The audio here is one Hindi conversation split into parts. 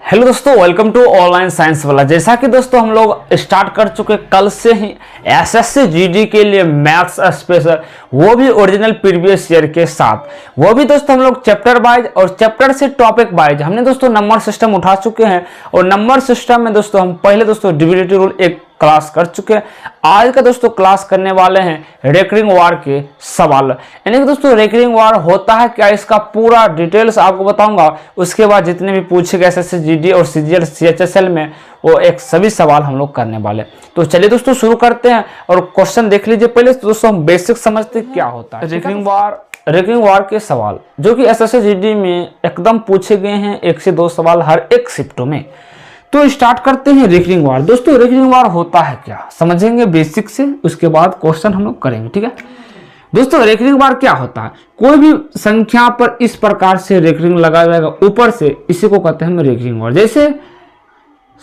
हेलो दोस्तों, वेलकम टू ऑनलाइन साइंस वाला। जैसा कि दोस्तों हम लोग स्टार्ट कर चुके कल से ही एसएससी जीडी के लिए मैथ्स स्पेशल, वो भी ओरिजिनल प्रीवियस ईयर के साथ। वो भी दोस्तों हम लोग चैप्टर वाइज और चैप्टर से टॉपिक वाइज हमने दोस्तों नंबर सिस्टम उठा चुके हैं। और नंबर सिस्टम में दोस्तों हम पहले दोस्तों डिविजिबिलिटी रूल एक क्लास कर चुके हैं। आज का दोस्तों क्लास करने वाले हैं रेकरिंग वार के सवाल। यानी कि दोस्तों रेकरिंग वार होता है क्या, इसका पूरा डिटेल्स आपको बताऊंगा। उसके बाद जितने भी पूछे गए एसएससी जीडी और सीजीएल सीएचएसएल में वो एक सभी सवाल हम लोग करने वाले। तो चलिए दोस्तों शुरू करते हैं और क्वेश्चन देख लीजिए। पहले तो दोस्तों हम बेसिक समझते क्या होता है रेकरिंग वार के सवाल, जो कि एसएससी जीडी में एकदम पूछे गए हैं। 1 से 2 सवाल हर एक शिफ्टों में। तो स्टार्ट करते हैं रेकरिंग वार। दोस्तों रेकरिंग वार होता है क्या समझेंगे बेसिक से, उसके बाद क्वेश्चन हम लोग करेंगे, ठीक है। दोस्तों रेकरिंग वार क्या होता है, कोई भी संख्या पर इस प्रकार से रेकरिंग लगाया जाएगा ऊपर से, इसी को कहते हैं हम रेकरिंग वार। जैसे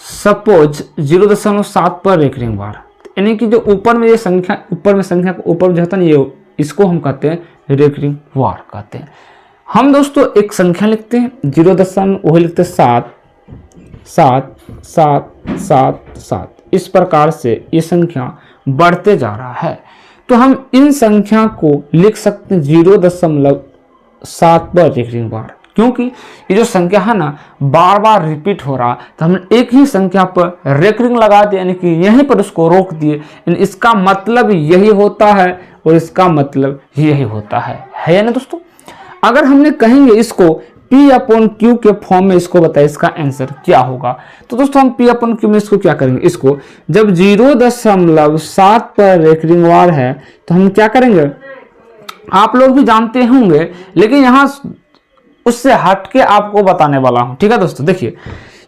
सपोज 0.7 पर रेकरिंग वार, यानी कि जो ऊपर में ये संख्या, ऊपर में संख्या को ऊपर जो होता है ये, इसको हम कहते हैं रेकरिंग वार कहते हैं। हम दोस्तों एक संख्या लिखते हैं 0. वही लिखते हैं 7 7 7 7 7। इस प्रकार से ये संख्या बढ़ते जा रहा है। तो हम इन संख्या को लिख सकते हैं 0.7 पर रेकरिंग वार, क्योंकि ये जो संख्या है ना बार बार रिपीट हो रहा, तो हमने एक ही संख्या पर रेकरिंग लगा दिया, यानी कि यहीं पर उसको रोक दिए। इसका मतलब यही होता है और इसका मतलब यही होता है ना दोस्तों। अगर हमने कहेंगे इसको P/Q के फॉर्म में, इसको बताइए इसका आंसर क्या होगा। तो दोस्तों हम P/Q में इसको क्या करेंगे, इसको जब 0.7 पर रेकरिंग वार है तो हम क्या करेंगे, आप लोग भी जानते होंगे, लेकिन यहाँ उससे हट के आपको बताने वाला हूँ, ठीक है दोस्तों। देखिए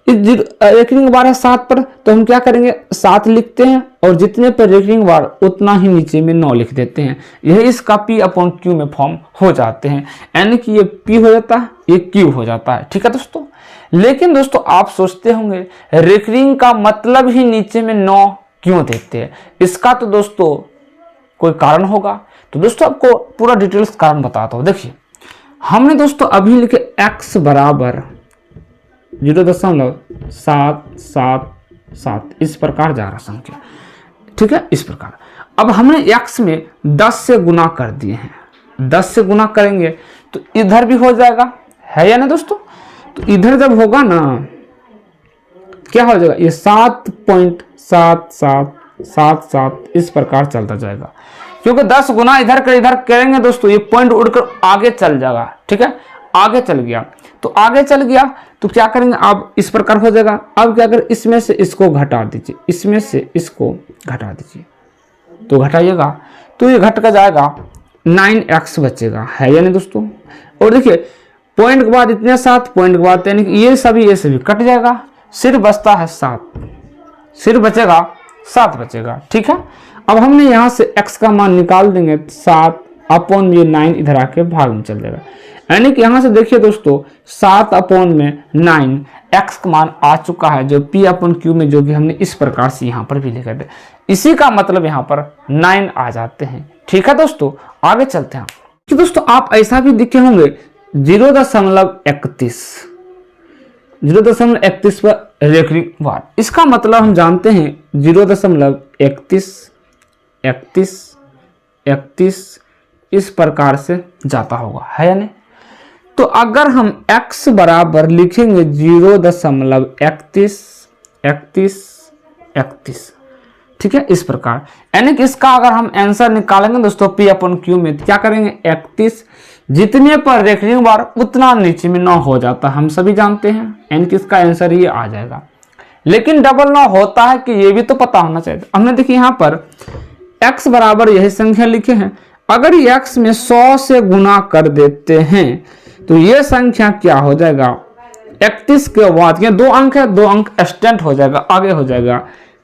रेकरिंग वार है 7 पर, तो हम क्या करेंगे 7 लिखते हैं और जितने पर रेकरिंग वार उतना ही नीचे में 9 लिख देते हैं। यह इसका P/Q में फॉर्म हो जाते हैं, यानी कि ये P हो जाता है, ये Q हो जाता है, ठीक है दोस्तों। लेकिन दोस्तों आप सोचते होंगे रेकरिंग का मतलब ही नीचे में 9 क्यों देते हैं, इसका तो दोस्तों कोई कारण होगा। तो दोस्तों आपको पूरा डिटेल्स कारण बताता हूँ। देखिए हमने दोस्तों अभी लिखे x बराबर 0.777, इस प्रकार जा रहा संख्या, ठीक है, इस प्रकार। अब हमने x में 10 से गुना कर दिए हैं, 10 से गुना करेंगे तो इधर भी हो जाएगा, है या ना दोस्तों। तो इधर जब होगा ना क्या हो जाएगा, ये 7.7777 इस प्रकार चलता जाएगा, क्योंकि 10 गुना इधर करेंगे दोस्तों, ये पॉइंट उड़कर आगे चल जाएगा, ठीक है। आगे चल गया तो आगे चल गया तो क्या करेंगे, अब इस प्रकार हो जाएगा। अब क्या करें, इसमें से इसको घटा दीजिए, इसमें से इसको घटा दीजिए, तो घटाइएगा तो ये घट कर जाएगा 9x बचेगा, है या नहीं दोस्तों। और देखिए पॉइंट के बाद इतने 7 पॉइंट के बाद, यानी कि ये सभी कट जाएगा, सिर्फ बचता है 7, सिर्फ बचेगा 7 बचेगा, ठीक है। अब हमने यहाँ से x का मान निकाल देंगे, 7/9 इधर आके भाग में चल जाएगा, यानी कि यहाँ से देखिए दोस्तों 7/9 x का मान आ चुका है, जो P/Q में जो कि हमने इस प्रकार से यहाँ पर भी लिखा है। इसी का मतलब यहाँ पर 9 आ जाते हैं, ठीक है दोस्तों। आगे चलते हैं कि दोस्तों आप ऐसा भी दिखे होंगे 0.31 पर रेकरिंग वार। इसका मतलब हम जानते हैं 0.31 इस प्रकार से जाता होगा, है या नहीं। तो अगर हम x बराबर लिखेंगे 0.31, ठीक है, इस प्रकार, यानी कि इसका अगर हम आंसर निकालेंगे दोस्तों P/Q में, क्या करेंगे 31 जितने पर रेकरिंग वार उतना नीचे में 9 हो जाता है, हम सभी जानते हैं, यानी कि इसका आंसर ये आ जाएगा। लेकिन डबल 9 होता है कि ये भी तो पता होना चाहिए। हमने देखिए यहाँ पर x बराबर यही संख्या लिखे हैं, अगर ये x में 100 से गुना कर देते हैं तो ये संख्या क्या हो जाएगा, 31 के बाद ये 2 अंक है, 2 अंक एक्सटेंड हो जाएगा, आगे हो जाएगा।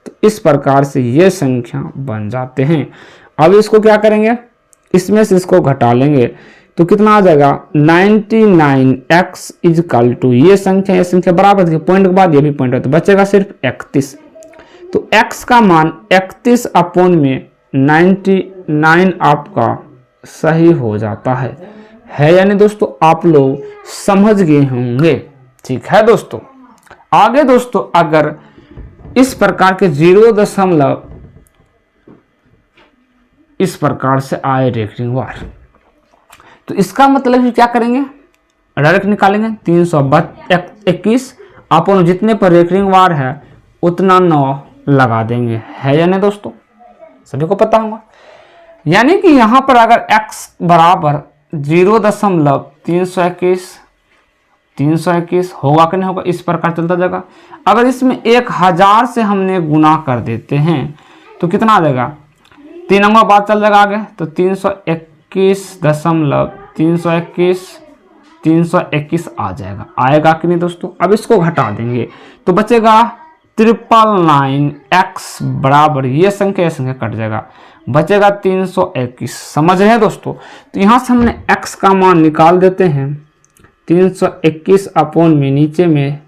तो इस प्रकार से ये संख्या बन जाते हैं। अब इसको क्या करेंगे, इसमें से इसको घटा लेंगे तो कितना आ जाएगा 99x इजकल टू ये संख्या बराबर थी, पॉइंट के बाद ये भी पॉइंट है, तो बचेगा सिर्फ 31। तो x का मान 31/99 आपका सही हो जाता है यानी दोस्तों आप लोग समझ गए होंगे, ठीक है दोस्तों। आगे दोस्तों अगर इस प्रकार के 0 इस प्रकार से आए रेकरिंग वार, तो इसका मतलब क्या करेंगे, डायरेक्ट निकालेंगे 321 अपन जितने पर रेकरिंग वार है उतना 9 लगा देंगे, है या नहीं दोस्तों, सभी को पता होगा। यानी कि यहाँ पर अगर x बराबर 0.321 होगा कि नहीं होगा, इस प्रकार चलता जाएगा। अगर इसमें 1000 से हमने गुना कर देते हैं तो कितना आ जाएगा, 3 नंबर बाद चल जाएगा आगे, तो 321 आ जाएगा, आएगा कि नहीं दोस्तों। अब इसको घटा देंगे तो बचेगा 999x बराबर ये संख्या कट जाएगा, बचेगा 321। समझ रहे हैं दोस्तों। तो यहाँ से हमने x का मान निकाल देते हैं, 321 अपॉन में नीचे में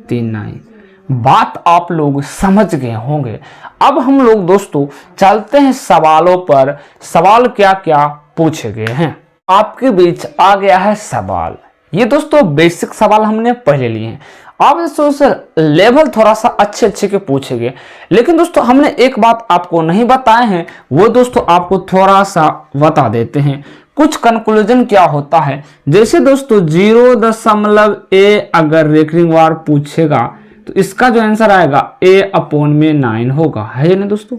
39। बात आप लोग समझ गए होंगे। अब हम लोग दोस्तों चलते हैं सवालों पर। सवाल क्या क्या पूछे गए हैं आपके बीच आ गया है सवाल। ये दोस्तों बेसिक सवाल हमने पहले लिए हैं। आप दोस्तों से लेवल थोड़ा सा अच्छे के पूछे गए, लेकिन दोस्तों हमने एक बात आपको नहीं बताए हैं, वो दोस्तों आपको थोड़ा सा बता देते हैं। कुछ कंक्लूजन क्या होता है, जैसे दोस्तों 0.a अगर रेकरिंग वार पूछेगा तो इसका जो आंसर आएगा a अपॉन में 9 होगा, है ना दोस्तों।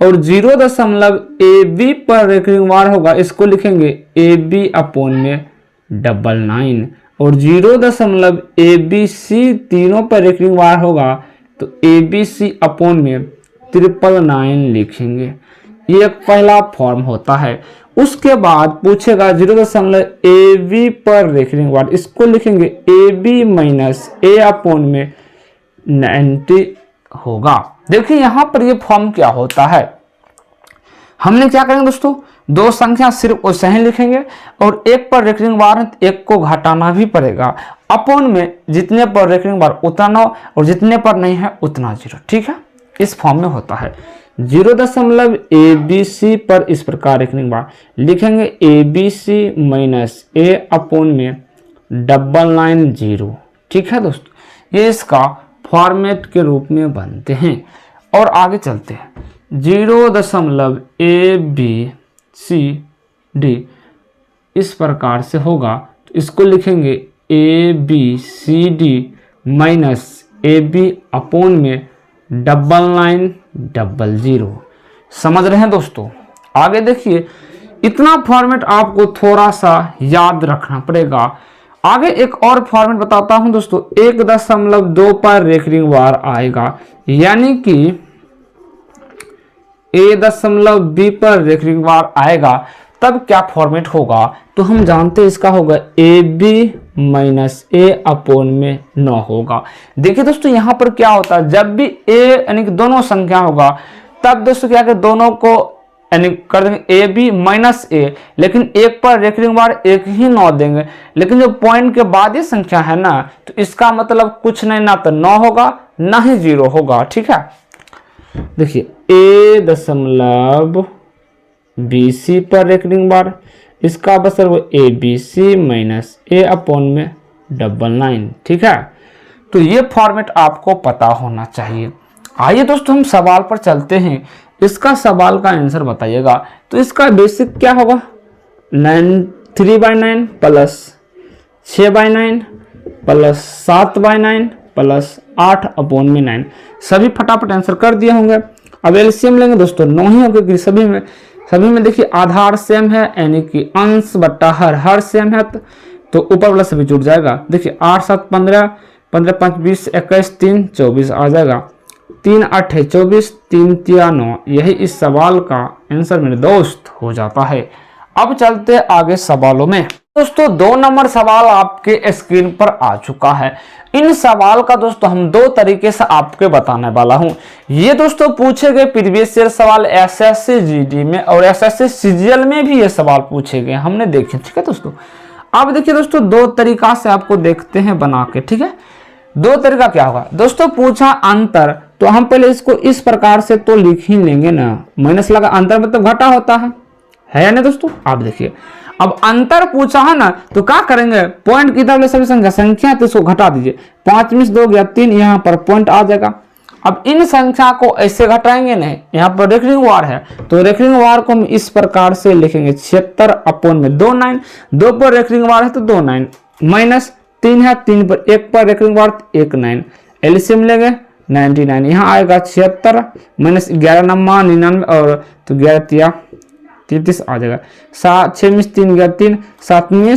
और 0.ab पर रेकरिंग वार होगा, इसको लिखेंगे ab अपॉन में 99। और 0.abc तीनों पर रेकरिंग वार होगा तो abc अपॉन में 999 लिखेंगे। ये एक पहला फॉर्म होता है। उसके बाद पूछेगा 0.ab पर रेकरिंग वार, इसको लिखेंगे ab माइनस a अपॉन में 90 होगा। देखिए यहाँ पर ये फॉर्म क्या होता है, हमने क्या करेंगे दोस्तों, दो संख्या सिर्फ वैसे ही लिखेंगे और एक पर रेकरिंग बार है तो एक को घटाना भी पड़ेगा। अपॉन में जितने पर रेकरिंग बार उतना 9 और जितने पर नहीं है उतना 0। ठीक है, इस फॉर्म में होता है। 0.abc पर इस प्रकार रेकरिंग बार लिखेंगे abc माइनस a अपॉन में 990। ठीक है दोस्तों, ये इसका फॉर्मेट के रूप में बनते हैं। और आगे चलते हैं। 0.abcd इस प्रकार से होगा तो इसको लिखेंगे abcd माइनस ab अपॉन में 9900। समझ रहे हैं दोस्तों। आगे देखिए, इतना फॉर्मेट आपको थोड़ा सा याद रखना पड़ेगा। आगे एक और फॉर्मेट बताता हूं दोस्तों, 1.2 पर रेकरिंग बार आएगा, यानी कि a.b पर रेकरिंग बार आएगा तब क्या फॉर्मेट होगा, तो हम जानते हैं इसका होगा ab माइनस a अपॉन में 9 होगा। देखिए दोस्तों यहाँ पर क्या होता है, जब भी a यानी कि दोनों संख्या होगा तब दोस्तों क्या कर दोनों को यानी कर देंगे ab माइनस a, लेकिन एक पर रेकरिंग बार एक ही 9 देंगे। लेकिन जो पॉइंट के बाद ये संख्या है ना, तो इसका मतलब कुछ नहीं, ना तो 9 होगा ना ही 0 होगा। ठीक है, देखिए a.bc पर रेकरिंग बार, इसका बसर वो abc माइनस a अपॉन में 99। ठीक है, तो ये फॉर्मेट आपको पता होना चाहिए। आइए दोस्तों हम सवाल पर चलते हैं। इसका सवाल का आंसर बताइएगा। तो इसका बेसिक क्या होगा, 3/9 प्लस 6/9 प्लस 7/9 प्लस 8 अपॉन में 9। सभी फटाफट आंसर कर दिए होंगे। अब एलसीएम लेंगे दोस्तों, 9 ही होगा क्योंकि सभी में देखिए आधार सेम है, यानी कि अंश बट्टा हर सेम है, तो ऊपर वाला सभी जुड़ जाएगा। देखिए 8 7 15 15 5 20 21 3 24 आ जाएगा। 3 8 है 24, 3 3 9, यही इस सवाल का आंसर मेरे दोस्त हो जाता है। अब चलते आगे सवालों में। दोस्तों 2 नंबर सवाल आपके स्क्रीन पर आ चुका है। इन सवाल का दोस्तों हम 2 तरीके से आपके बताने वाला हूं। ये दोस्तों पूछे गए प्रीवियस ईयर सवाल एसएससी जीडी में और एसएससी सीजीएल में भी ये सवाल पूछे गए, हमने देखे। ठीक है दोस्तों, अब देखिए दोस्तों 2 तरीका से आपको देखते हैं बना के। ठीक है, 2 तरीका क्या होगा दोस्तों, पूछा अंतर, तो हम पहले इसको इस प्रकार से तो लिख ही लेंगे ना, माइनस लगा, अंतर मतलब घटा होता है है या नहीं दोस्तों। आप देखिए अब अंतर पूछा है ना, तो क्या करेंगे, पॉइंट की तरफ सभी संख्या तो इसको घटा दीजिए, 5 में से 2 गया 3, यहाँ पर पॉइंट आ जाएगा। अब इन संख्या को ऐसे घटाएंगे नहीं, यहाँ पर रेखरिंग वार है तो रेखरिंग वार को हम इस प्रकार से लिखेंगे 76 अपॉन में 2 9, 2 पर रेखरिंग वार है तो 2 9, माइनस 3 है, 3 पर 1 पर रेखरिंग वार 1 9, एलसीएम लेंगे 99, यहाँ आएगा 76 माइनस 11 नम्मा 99 और तो 11 33 आ जाएगा। 6 में 3 गया 3, 7 में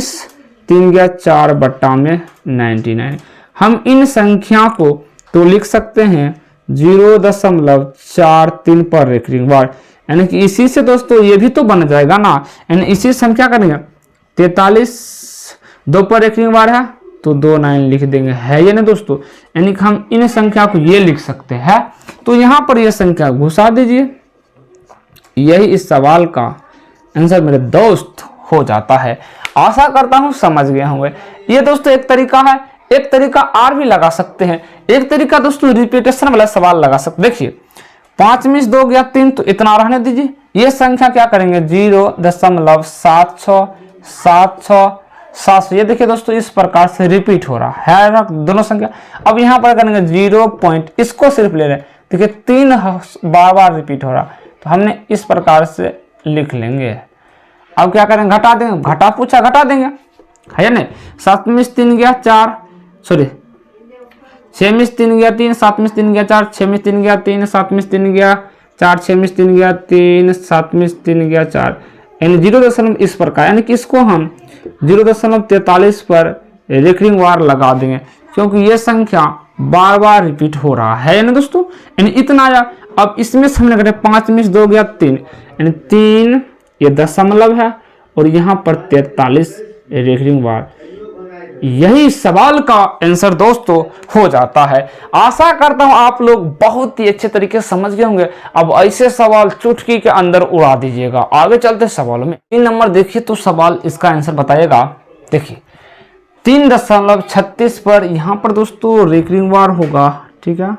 3 गया 4 बट्टा में 99। हम इन संख्या को तो लिख सकते हैं 0.43 पर रेखरिंग वार, यानी कि इसी से दोस्तों ये भी तो बन जाएगा ना, यानी इसी से हम क्या करेंगे 43 2 पर रेखरिंग वार है तो 2 9 लिख देंगे, है ये ना दोस्तों। यानी कि हम इन संख्या को ये लिख सकते हैं, तो यहाँ पर ये संख्या घुसा दीजिए, यही इस सवाल का आंसर मेरे दोस्त हो जाता है। आशा करता हूँ समझ गए होंगे। ये दोस्तों एक तरीका है, एक तरीका और भी लगा सकते हैं, एक तरीका दोस्तों रिपीटेशन वाला सवाल लगा सकते। देखिए 5 में से 2 गया 3 तो इतना रहने दीजिए, ये संख्या क्या करेंगे 0.7676, ये देखिए दोस्तों इस प्रकार से रिपीट हो रहा है ना दोनों संख्या। अब यहाँ पर करेंगे 0 पॉइंट, इसको सिर्फ ले रहे हैं, देखिए 3 बार रिपीट हो रहा, तो हमने इस प्रकार से लिख लेंगे। अब क्या करेंगे घटा देंगे, घटा पूछा घटा देंगे, है नहीं। 7 में 3 गया 4, सॉरी 6 में 3 गया 3, 7 में 3 गया 4, 6 में 3 गया 3, 7 में 3 गया 4, 6 में 3 गया 3, 7 में 3 गया 4, यानी 0 इस प्रकार, यानी कि इसको हम 0.43 पर रेखरिंग वार लगा देंगे, क्योंकि ये संख्या बार बार रिपीट हो रहा है ना दोस्तों, यानी इतना आया। अब इसमें से हमने 5 में से 2 गया 3, यानी 3 ये दशमलव है और यहाँ पर 43 रेखरिंग वार, यही सवाल का आंसर दोस्तों हो जाता है। आशा करता हूं आप लोग बहुत ही अच्छे तरीके से समझ गए होंगे। अब ऐसे सवाल चुटकी के अंदर उड़ा दीजिएगा। आगे चलते सवालों में 3 नंबर देखिए, तो सवाल इसका आंसर बताइएगा। देखिए 3.36 पर यहाँ पर दोस्तों रेखरिंग वार होगा, ठीक है,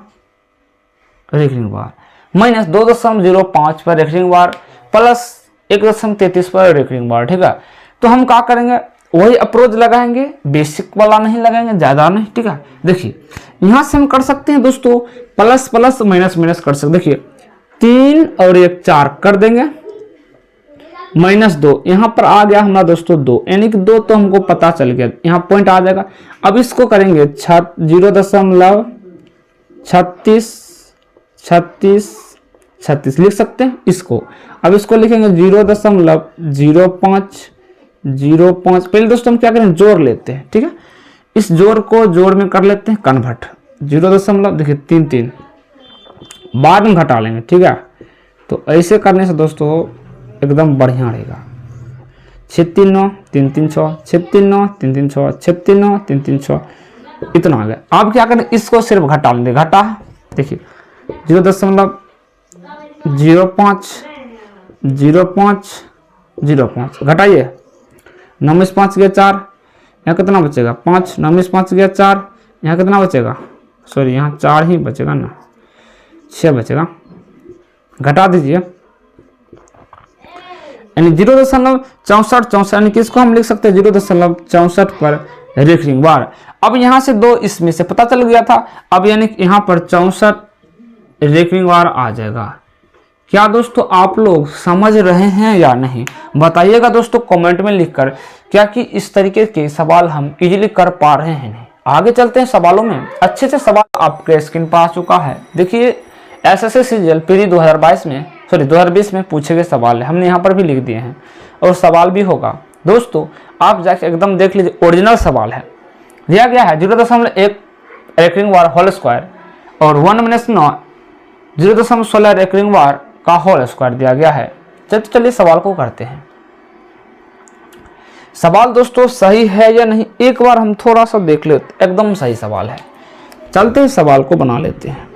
रेखरिंग वार माइनस 2.05 पर रेखरिंग वार प्लस 1.33 पर रेखरिंग वार, ठीक है। तो हम क्या करेंगे, वही अप्रोच लगाएंगे, बेसिक वाला नहीं लगाएंगे, ज्यादा नहीं, ठीक है। देखिए यहां से हम कर सकते हैं दोस्तों प्लस प्लस माइनस माइनस कर सकते। देखिए 3 और 1 4 कर देंगे, -2 यहाँ पर आ गया हमारा दोस्तों 2, यानी कि 2 तो हमको पता चल गया, यहाँ पॉइंट आ जाएगा। अब इसको करेंगे 0.36 लिख सकते हैं इसको। अब इसको लिखेंगे 0.05 पहले दोस्तों हम क्या करें जोड़ लेते हैं, ठीक है। इस जोड़ को जोड़ में कर लेते हैं कन्वर्ट, 0. देखिए 3 बाद में घटा लेंगे, ठीक है। तो ऐसे करने से दोस्तों एकदम बढ़िया रहेगा। 6 3 9 3 3 6, 6 3 9 3 3 6, 6 3 9 3 3 6, इतना आ गया। आप क्या करें इसको सिर्फ घटा लेंगे, घटा देखिए 0.05 घटाइए, 9 में 5 गया 4, यहाँ कितना बचेगा 5, 9 में 5 गया 4, यहाँ कितना बचेगा, सॉरी यहाँ 4 ही बचेगा ना, 6 बचेगा, घटा दीजिए, यानी 0.64 यानी कि इसको हम लिख सकते हैं 0.64 पर रेखरिंग वार। अब यहाँ से 2 इसमें से पता चल गया था, अब यानी यहाँ पर 64 रेखरिंग वार आ जाएगा। क्या दोस्तों आप लोग समझ रहे हैं या नहीं, बताइएगा दोस्तों कमेंट में लिखकर, क्या कि इस तरीके के सवाल हम इजीली कर पा रहे हैं नहीं। आगे चलते हैं सवालों में। अच्छे से सवाल आपके स्क्रीन पर आ चुका है। देखिए एसएससी सीजीएल प्री 2020 में पूछे गए सवाल है, हमने यहाँ पर भी लिख दिए हैं और सवाल भी होगा दोस्तों, आप जाके एकदम देख लीजिए। ओरिजिनल सवाल है, दिया गया है 0.1 रेखरिंग वार होल स्क्वायर और 1-9 0.16 रेखरिंग वार का होल स्क्वायर दिया गया है। चलिए सवाल को करते हैं। सवाल दोस्तों सही है या नहीं एक बार हम थोड़ा सा देख लेते, एकदम सही सवाल है। चलते हैं सवाल को बना लेते हैं।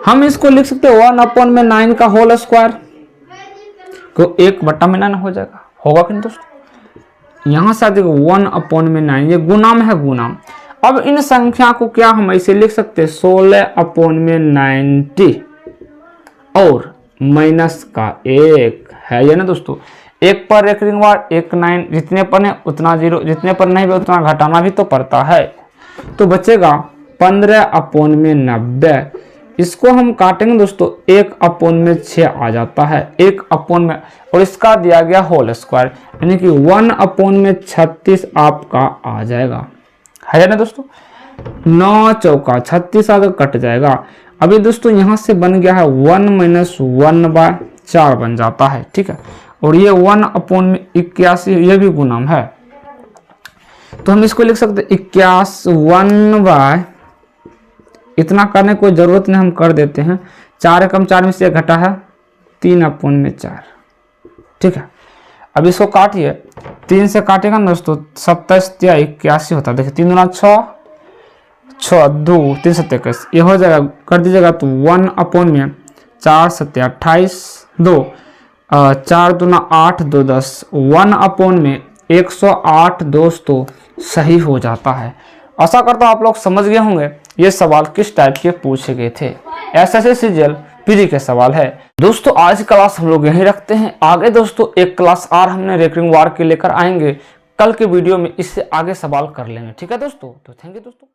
हम इसको लिख सकते हैं 1/9 का होल स्क्वायर को 1/9 हो जाएगा, होगा कि नहीं दोस्तों। यहां से देखो 1/9 ये गुणाम है, गुणाम। अब इन संख्या को क्या हम ऐसे लिख सकते हैं 16/90 और माइनस का 1 है ये ना दोस्तों। 1 पर रेकरिंग वार 1 9, जितने पर है उतना 0, जितने पर नहीं भी उतना घटाना भी तो पड़ता है। तो बचेगा 15/90। इसको हम काटेंगे दोस्तों, 1/6 आ जाता है, 1 में, और इसका दिया गया होल स्क्वायर, यानी कि 1/36 आपका आ जाएगा, है ना दोस्तों। 9 चौका 36 आगे कट जाएगा। अभी दोस्तों यहाँ से बन गया है 1 - 1/4 बन जाता है, ठीक है। और ये 1/81 ये भी गुणम है, तो हम इसको लिख सकते 81 1/, इतना करने की कोई जरूरत नहीं, हम कर देते हैं। 4 एकम 4 में से घटा है 3/4, ठीक है। अब इसको काटिए, 3 से काटेगा ना दोस्तों, 27 या 81 होता है। देखिए 3 दूना 6, 6 2 3 7 21, ये हो जाएगा, कर दीजिएगा तो 1/4 7 28 2, 4 दूना 8 2 10, 1/108 दोस्तों सही हो जाता है। आशा करता हूँ आप लोग समझ गए होंगे ये सवाल किस टाइप के पूछे गए थे। एसएससी सीजीएल पीडी के सवाल है दोस्तों। आज क्लास हम लोग यहीं रखते हैं, आगे दोस्तों एक क्लास और हमने रेकरिंग वार के लेकर आएंगे। कल के वीडियो में इससे आगे सवाल कर लेंगे, ठीक है दोस्तों। तो थैंक यू दोस्तों।